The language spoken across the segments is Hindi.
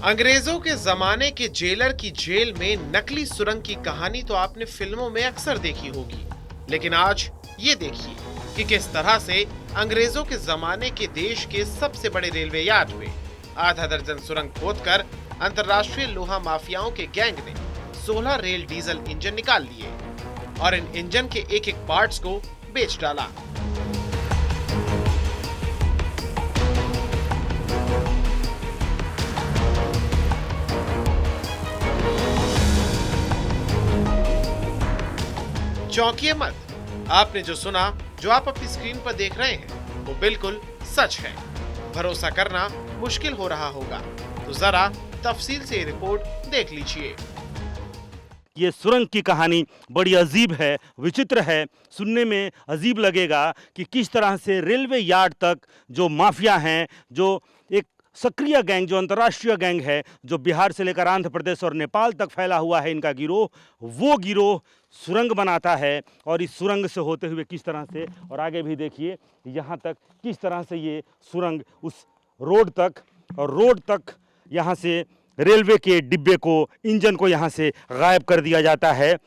अंग्रेजों के जमाने के जेलर की जेल में नकली सुरंग की कहानी तो आपने फिल्मों में अक्सर देखी होगी, लेकिन आज ये देखिए कि किस तरह से अंग्रेजों के जमाने के देश के सबसे बड़े रेलवे यार्ड में आधा दर्जन सुरंग खोदकर अंतर्राष्ट्रीय लोहा माफियाओं के गैंग ने 16 रेल डीजल इंजन निकाल लिए और इन इंजन के एक एक पार्ट्स को बेच डाला। चौंकिए मत, आपने जो सुना, जो आप अपनी स्क्रीन पर देख रहे हैं, वो बिल्कुल सच है। भरोसा करना मुश्किल हो रहा होगा, तो जरा तफसील से ये रिपोर्ट देख लीजिए। ये सुरंग की कहानी बड़ी अजीब है, विचित्र है। सुनने में अजीब लगेगा कि किस तरह से रेलवे यार्ड तक जो माफिया हैं, जो एक सक्रिय गैंग, जो अंतर्राष्ट्रीय गैंग है, जो बिहार से लेकर आंध्र प्रदेश और नेपाल तक फैला हुआ है, इनका गिरोह, वो गिरोह सुरंग बनाता है। और इस सुरंग से होते हुए किस तरह से, और आगे भी देखिए यहाँ तक किस तरह से ये सुरंग उस रोड तक, और रोड तक यहाँ से रेलवे के डिब्बे को, इंजन को यहाँ से गायब कर दिया जाता है।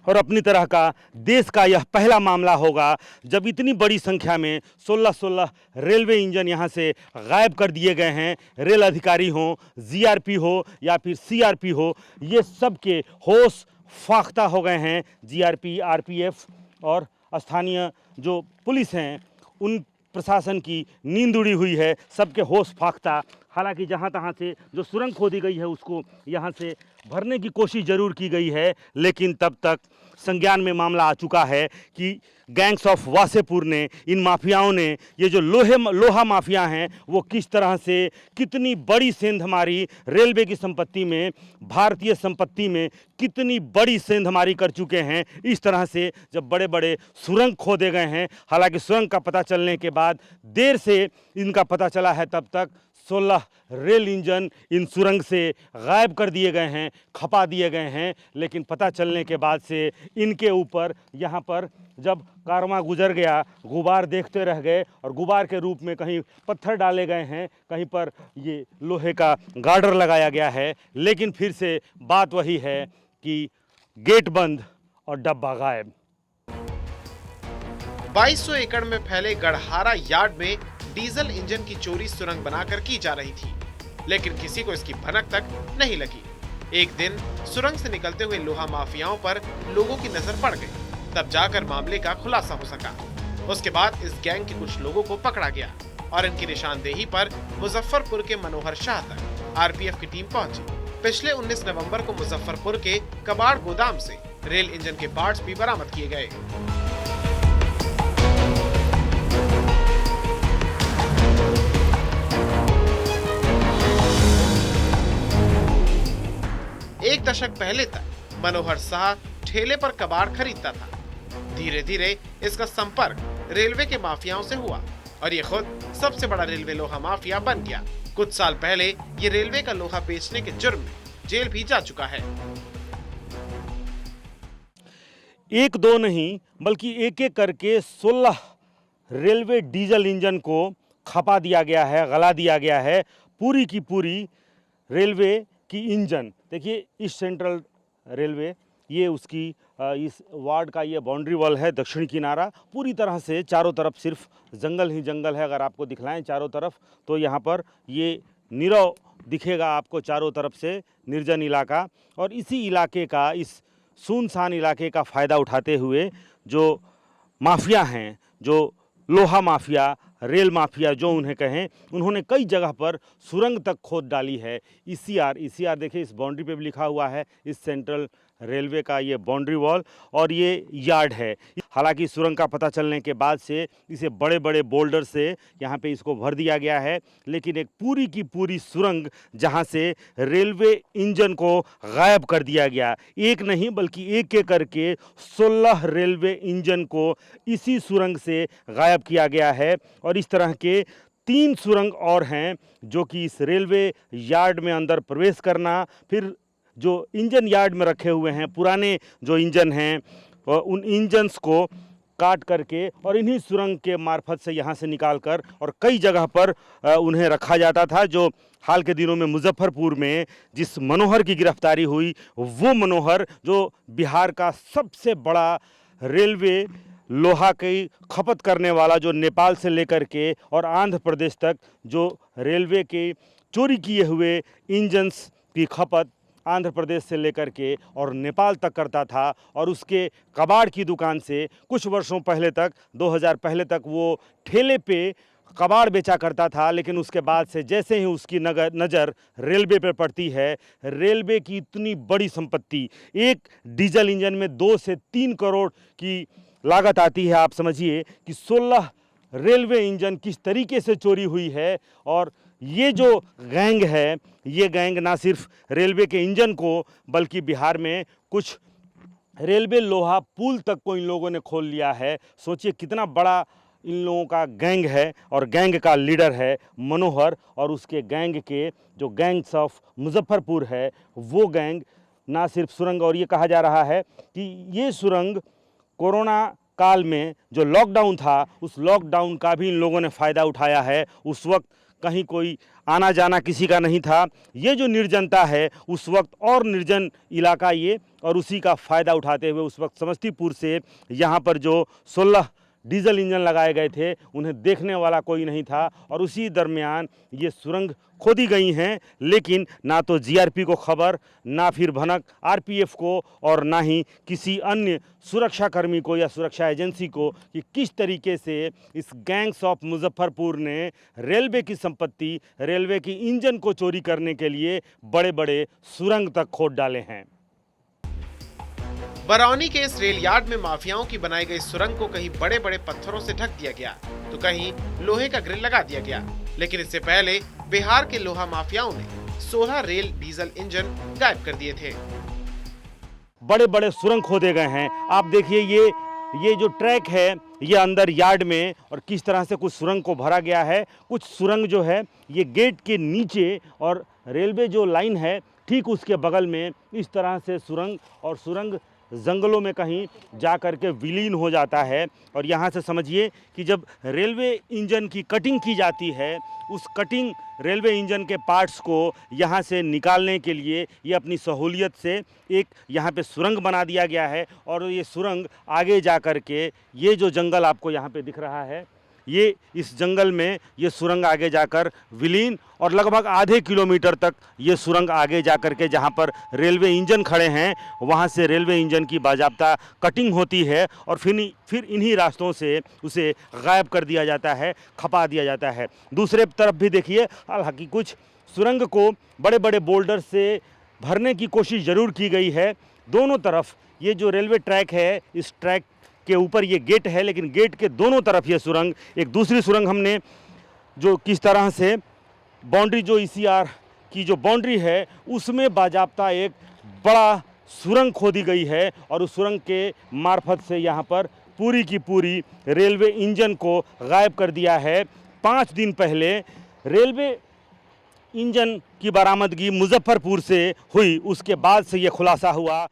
और अपनी तरह का देश का यह पहला मामला होगा जब इतनी बड़ी संख्या में 16 रेलवे इंजन यहाँ से गायब कर दिए गए हैं। रेल अधिकारी हों, जीआरपी हो या फिर सीआरपी हो, ये सब के होश फाख्ता हो गए हैं। जीआरपी, आरपीएफ और स्थानीय जो पुलिस हैं, उन प्रशासन की नींद उड़ी हुई है, सबके होश फाख्ता। हालांकि जहां तहां से जो सुरंग खोदी गई है उसको यहां से भरने की कोशिश जरूर की गई है, लेकिन तब तक संज्ञान में मामला आ चुका है कि गैंग्स ऑफ वासेपुर ने, इन माफियाओं ने, ये जो लोहा माफिया हैं, वो किस तरह से कितनी बड़ी सेंधमारी रेलवे की संपत्ति में, भारतीय संपत्ति में कितनी बड़ी सेंधमारी कर चुके हैं। इस तरह से जब बड़े बड़े सुरंग खोदे गए हैं, हालांकि सुरंग का पता चलने के बाद देर से इनका पता चला है, तब तक 16 रेल इंजन इन सुरंग से गायब कर दिए गए हैं, खपा दिए गए हैं। लेकिन पता चलने के बाद से इनके ऊपर यहाँ पर जब कारवां गुजर गया, गुबार देखते रह गए, और गुबार के रूप में कहीं पत्थर डाले गए हैं, कहीं पर ये लोहे का गार्डर लगाया गया है। लेकिन फिर से बात वही है कि गेट बंद और डब्बा गायब। 2200 एकड़ में फैले गढ़हारा यार्ड में डीजल इंजन की चोरी सुरंग बनाकर की जा रही थी, लेकिन किसी को इसकी भनक तक नहीं लगी। एक दिन सुरंग से निकलते हुए लोहा माफियाओं पर लोगों की नजर पड़ गई, तब जाकर मामले का खुलासा हो सका। उसके बाद इस गैंग के कुछ लोगों को पकड़ा गया और इनकी निशानदेही पर मुजफ्फरपुर के मनोहर शाह तक आरपीएफ की टीम पहुंची। पिछले 19 नवंबर को मुजफ्फरपुर के कबाड़ गोदाम से रेल इंजन के पार्ट्स भी बरामद किए गए। एक दशक पहले तक मनोहर शाह ठेले पर कबाड़ खरीदता था। धीरे धीरे इसका संपर्क रेलवे के माफियाओं से हुआ और ये खुद सबसे बड़ा रेलवे लोहा माफिया बन गया। कुछ साल पहले ये रेलवे का लोहा बेचने के जुर्म में जेल भी जा चुका है। एक दो नहीं बल्कि एक एक करके 16 रेलवे डीजल इंजन को खपा दिया गया है, गला दिया गया है। पूरी की पूरी रेलवे की इंजन देखिए, इस सेंट्रल रेलवे, ये उसकी इस वार्ड का ये बाउंड्री वॉल है, दक्षिण किनारा। पूरी तरह से चारों तरफ सिर्फ जंगल ही जंगल है। अगर आपको दिखलाएं चारों तरफ, तो यहाँ पर ये नीरव दिखेगा आपको, चारों तरफ से निर्जन इलाका। और इसी इलाके का, इस सुनसान इलाके का फ़ायदा उठाते हुए जो माफिया हैं, जो लोहा माफिया, रेल माफिया जो उन्हें कहें, उन्होंने कई जगह पर सुरंग तक खोद डाली है। ईसीआर देखिए, इस बाउंड्री पे भी लिखा हुआ है, इस सेंट्रल रेलवे का ये बाउंड्री वॉल और ये यार्ड है। हालांकि सुरंग का पता चलने के बाद से इसे बड़े बड़े बोल्डर से यहाँ पे इसको भर दिया गया है, लेकिन एक पूरी की पूरी सुरंग जहाँ से रेलवे इंजन को गायब कर दिया गया, एक नहीं बल्कि एक एक करके 16 रेलवे इंजन को इसी सुरंग से गायब किया गया है। और इस तरह के 3 सुरंग और हैं जो कि इस रेलवे यार्ड में अंदर प्रवेश करना, फिर जो इंजन यार्ड में रखे हुए हैं पुराने जो इंजन हैं, उन इंजन्स को काट करके और इन्हीं सुरंग के मार्फत से यहाँ से निकाल कर और कई जगह पर उन्हें रखा जाता था। जो हाल के दिनों में मुजफ्फरपुर में जिस मनोहर की गिरफ्तारी हुई, वो मनोहर जो बिहार का सबसे बड़ा रेलवे लोहा की खपत करने वाला, जो नेपाल से लेकर के और आंध्र प्रदेश तक जो रेलवे के चोरी किए हुए इंजन्स की खपत आंध्र प्रदेश से लेकर के और नेपाल तक करता था, और उसके कबाड़ की दुकान से कुछ वर्षों पहले तक, 2000 पहले तक वो ठेले पे कबाड़ बेचा करता था। लेकिन उसके बाद से जैसे ही उसकी नज़र रेलवे पर पड़ती है, रेलवे की इतनी बड़ी संपत्ति, एक डीजल इंजन में 2 से 3 करोड़ की लागत आती है। आप समझिए कि 16 रेलवे इंजन किस तरीके से चोरी हुई है। और ये जो गैंग है, ये गैंग ना सिर्फ रेलवे के इंजन को बल्कि बिहार में कुछ रेलवे लोहा पुल तक को इन लोगों ने खोल लिया है। सोचिए कितना बड़ा इन लोगों का गैंग है, और गैंग का लीडर है मनोहर, और उसके गैंग के जो गैंग्स ऑफ मुजफ्फरपुर है, वो गैंग ना सिर्फ सुरंग, और ये कहा जा रहा है कि ये सुरंग कोरोना काल में जो लॉकडाउन था, उस लॉकडाउन का भी इन लोगों ने फ़ायदा उठाया है। उस वक्त कहीं कोई आना जाना किसी का नहीं था, ये जो निर्जनता है उस वक्त, और निर्जन इलाका ये, और उसी का फ़ायदा उठाते हुए उस वक्त समस्तीपुर से यहाँ पर जो 16 डीजल इंजन लगाए गए थे, उन्हें देखने वाला कोई नहीं था, और उसी दरमियान ये सुरंग खोदी गई हैं। लेकिन ना तो जीआरपी को खबर, ना फिर भनक आरपीएफ को, और ना ही किसी अन्य सुरक्षाकर्मी को या सुरक्षा एजेंसी को कि किस तरीके से इस गैंग्स ऑफ मुजफ्फरपुर ने रेलवे की संपत्ति, रेलवे की इंजन को चोरी करने के लिए बड़े बड़े सुरंग तक खोद डाले हैं। बरौनी के इस रेल यार्ड में माफियाओं की बनाई गई सुरंग को कहीं बड़े बड़े पत्थरों से ढक दिया गया, तो कहीं लोहे का ग्रिल लगा दिया गया। लेकिन इससे पहले बिहार के लोहा माफियाओं ने 16 रेल डीजल इंजन गायब कर दिए थे। बड़े बड़े सुरंग खोदे गए हैं। आप देखिए ये जो ट्रैक है, ये अंदर यार्ड में, और किस तरह से कुछ सुरंग को भरा गया है। कुछ सुरंग जो है ये गेट के नीचे, और रेलवे जो लाइन है ठीक उसके बगल में इस तरह से सुरंग, और सुरंग जंगलों में कहीं जा कर के विलीन हो जाता है। और यहाँ से समझिए कि जब रेलवे इंजन की कटिंग की जाती है, उस कटिंग रेलवे इंजन के पार्ट्स को यहाँ से निकालने के लिए ये अपनी सहूलियत से एक यहाँ पे सुरंग बना दिया गया है। और ये सुरंग आगे जा कर के, ये जो जंगल आपको यहाँ पे दिख रहा है, ये इस जंगल में ये सुरंग आगे जाकर विलीन, और लगभग आधे किलोमीटर तक ये सुरंग आगे जाकर के जहाँ पर रेलवे इंजन खड़े हैं, वहाँ से रेलवे इंजन की बाजाब्ता कटिंग होती है, और फिर इन्हीं रास्तों से उसे गायब कर दिया जाता है, खपा दिया जाता है। दूसरे तरफ भी देखिए, हालांकि कुछ सुरंग को बड़े बड़े बोल्डर से भरने की कोशिश ज़रूर की गई है। दोनों तरफ ये जो रेलवे ट्रैक है, इस ट्रैक के ऊपर ये गेट है, लेकिन गेट के दोनों तरफ ये सुरंग, एक दूसरी सुरंग हमने जो किस तरह से बाउंड्री, जो ईसीआर की जो बाउंड्री है, उसमें बाजाब्ता एक बड़ा सुरंग खोदी गई है, और उस सुरंग के मार्फत से यहाँ पर पूरी की पूरी रेलवे इंजन को गायब कर दिया है। 5 दिन पहले रेलवे इंजन की बरामदगी मुजफ्फरपुर से हुई, उसके बाद से ये खुलासा हुआ।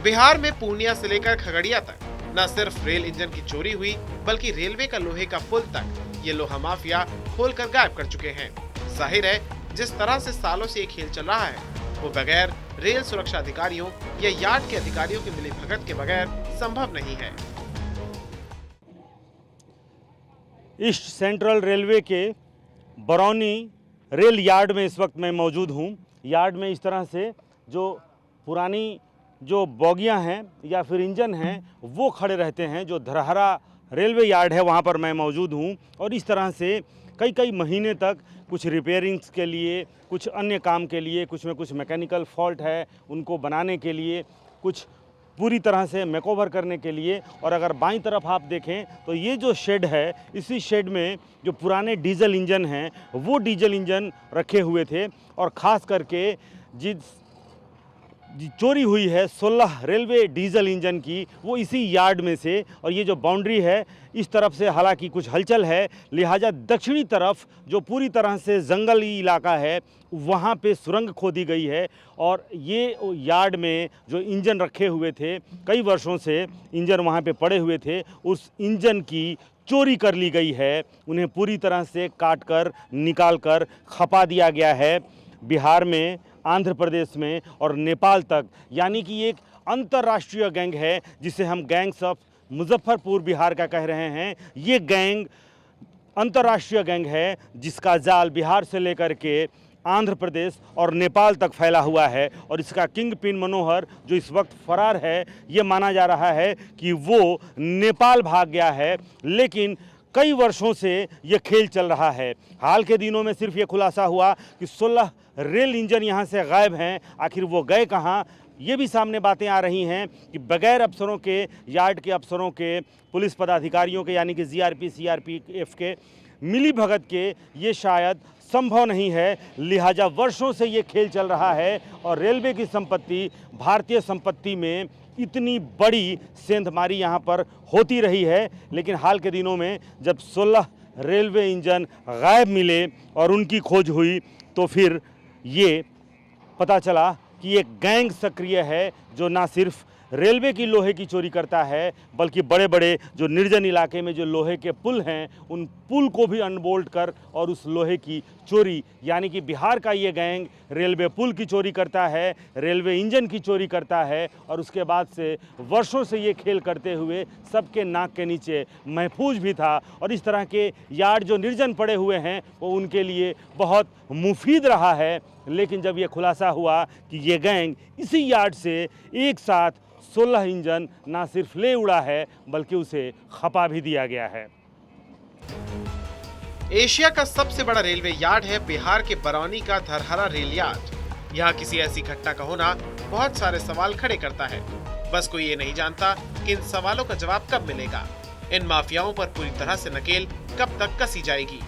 बिहार में पूर्णिया से लेकर खगड़िया तक न सिर्फ रेल इंजन की चोरी हुई, बल्कि रेलवे का लोहे का पुल तक ये लोहा माफिया खोलकर गायब कर चुके हैं। जाहिर है, जिस तरह से सालों से ये खेल चल रहा है, वो बगैर रेल सुरक्षा अधिकारियों या यार्ड के अधिकारियों की मिलीभगत के बगैर संभव नहीं है। ईस्ट सेंट्रल रेलवे के बरौनी रेल यार्ड में इस वक्त मैं मौजूद हूँ। यार्ड में इस तरह से जो पुरानी जो बोगियां हैं या फिर इंजन हैं, वो खड़े रहते हैं। जो धरहरा रेलवे यार्ड है, वहाँ पर मैं मौजूद हूँ, और इस तरह से कई महीने तक कुछ रिपेयरिंग्स के लिए, कुछ अन्य काम के लिए, कुछ में कुछ मैकेनिकल फॉल्ट है उनको बनाने के लिए, कुछ पूरी तरह से मेकओवर करने के लिए। और अगर बाईं तरफ आप देखें तो ये जो शेड है, इसी शेड में जो पुराने डीजल इंजन हैं, वो डीजल इंजन रखे हुए थे। और ख़ास करके जिस चोरी हुई है 16 रेलवे डीजल इंजन की, वो इसी यार्ड में से। और ये जो बाउंड्री है इस तरफ से हालांकि कुछ हलचल है, लिहाजा दक्षिणी तरफ जो पूरी तरह से जंगली इलाका है वहाँ पे सुरंग खोदी गई है। और ये यार्ड में जो इंजन रखे हुए थे, कई वर्षों से इंजन वहाँ पे पड़े हुए थे, उस इंजन की चोरी कर ली गई है। उन्हें पूरी तरह से काट कर निकाल कर खपा दिया गया है। बिहार में, आंध्र प्रदेश में और नेपाल तक, यानी कि एक अंतर्राष्ट्रीय गैंग है जिसे हम गैंग्स ऑफ मुजफ्फरपुर बिहार का कह रहे हैं। ये गैंग अंतर्राष्ट्रीय गैंग है जिसका जाल बिहार से लेकर के आंध्र प्रदेश और नेपाल तक फैला हुआ है। और इसका किंग पिन मनोहर जो इस वक्त फरार है, ये माना जा रहा है कि वो नेपाल भाग गया है, लेकिन कई वर्षों से ये खेल चल रहा है। हाल के दिनों में सिर्फ ये खुलासा हुआ कि 16 रेल इंजन यहाँ से गायब हैं। आखिर वो गए कहाँ, ये भी सामने बातें आ रही हैं कि बगैर अफसरों के, यार्ड के अफसरों के, पुलिस पदाधिकारियों के यानी कि जीआरपी सीआरपीएफ के मिली भगत के ये शायद संभव नहीं है। लिहाजा वर्षों से ये खेल चल रहा है और रेलवे की संपत्ति, भारतीय संपत्ति में इतनी बड़ी सेंधमारी यहाँ पर होती रही है। लेकिन हाल के दिनों में जब 16 रेलवे इंजन गायब मिले और उनकी खोज हुई तो फिर ये पता चला कि एक गैंग सक्रिय है जो ना सिर्फ रेलवे की लोहे की चोरी करता है, बल्कि बड़े बड़े जो निर्जन इलाके में जो लोहे के पुल हैं उन पुल को भी अनबोल्ट कर और उस लोहे की चोरी, यानी कि बिहार का ये गैंग रेलवे पुल की चोरी करता है, रेलवे इंजन की चोरी करता है। और उसके बाद से वर्षों से ये खेल करते हुए सबके नाक के नीचे महफूज भी था। और इस तरह के यार्ड जो निर्जन पड़े हुए हैं वो उनके लिए बहुत मुफीद रहा है। लेकिन जब ये खुलासा हुआ कि ये गैंग इसी यार्ड से एक साथ 16 इंजन ना सिर्फ ले उड़ा है बल्कि उसे खपा भी दिया गया है। एशिया का सबसे बड़ा रेलवे यार्ड है बिहार के बरौनी का धरहरा रेल यार्ड। यहाँ किसी ऐसी घटना का होना बहुत सारे सवाल खड़े करता है। बस कोई ये नहीं जानता कि इन सवालों का जवाब कब मिलेगा। इन माफियाओं पर पूरी तरह से नकेल कब तक कसी जाएगी।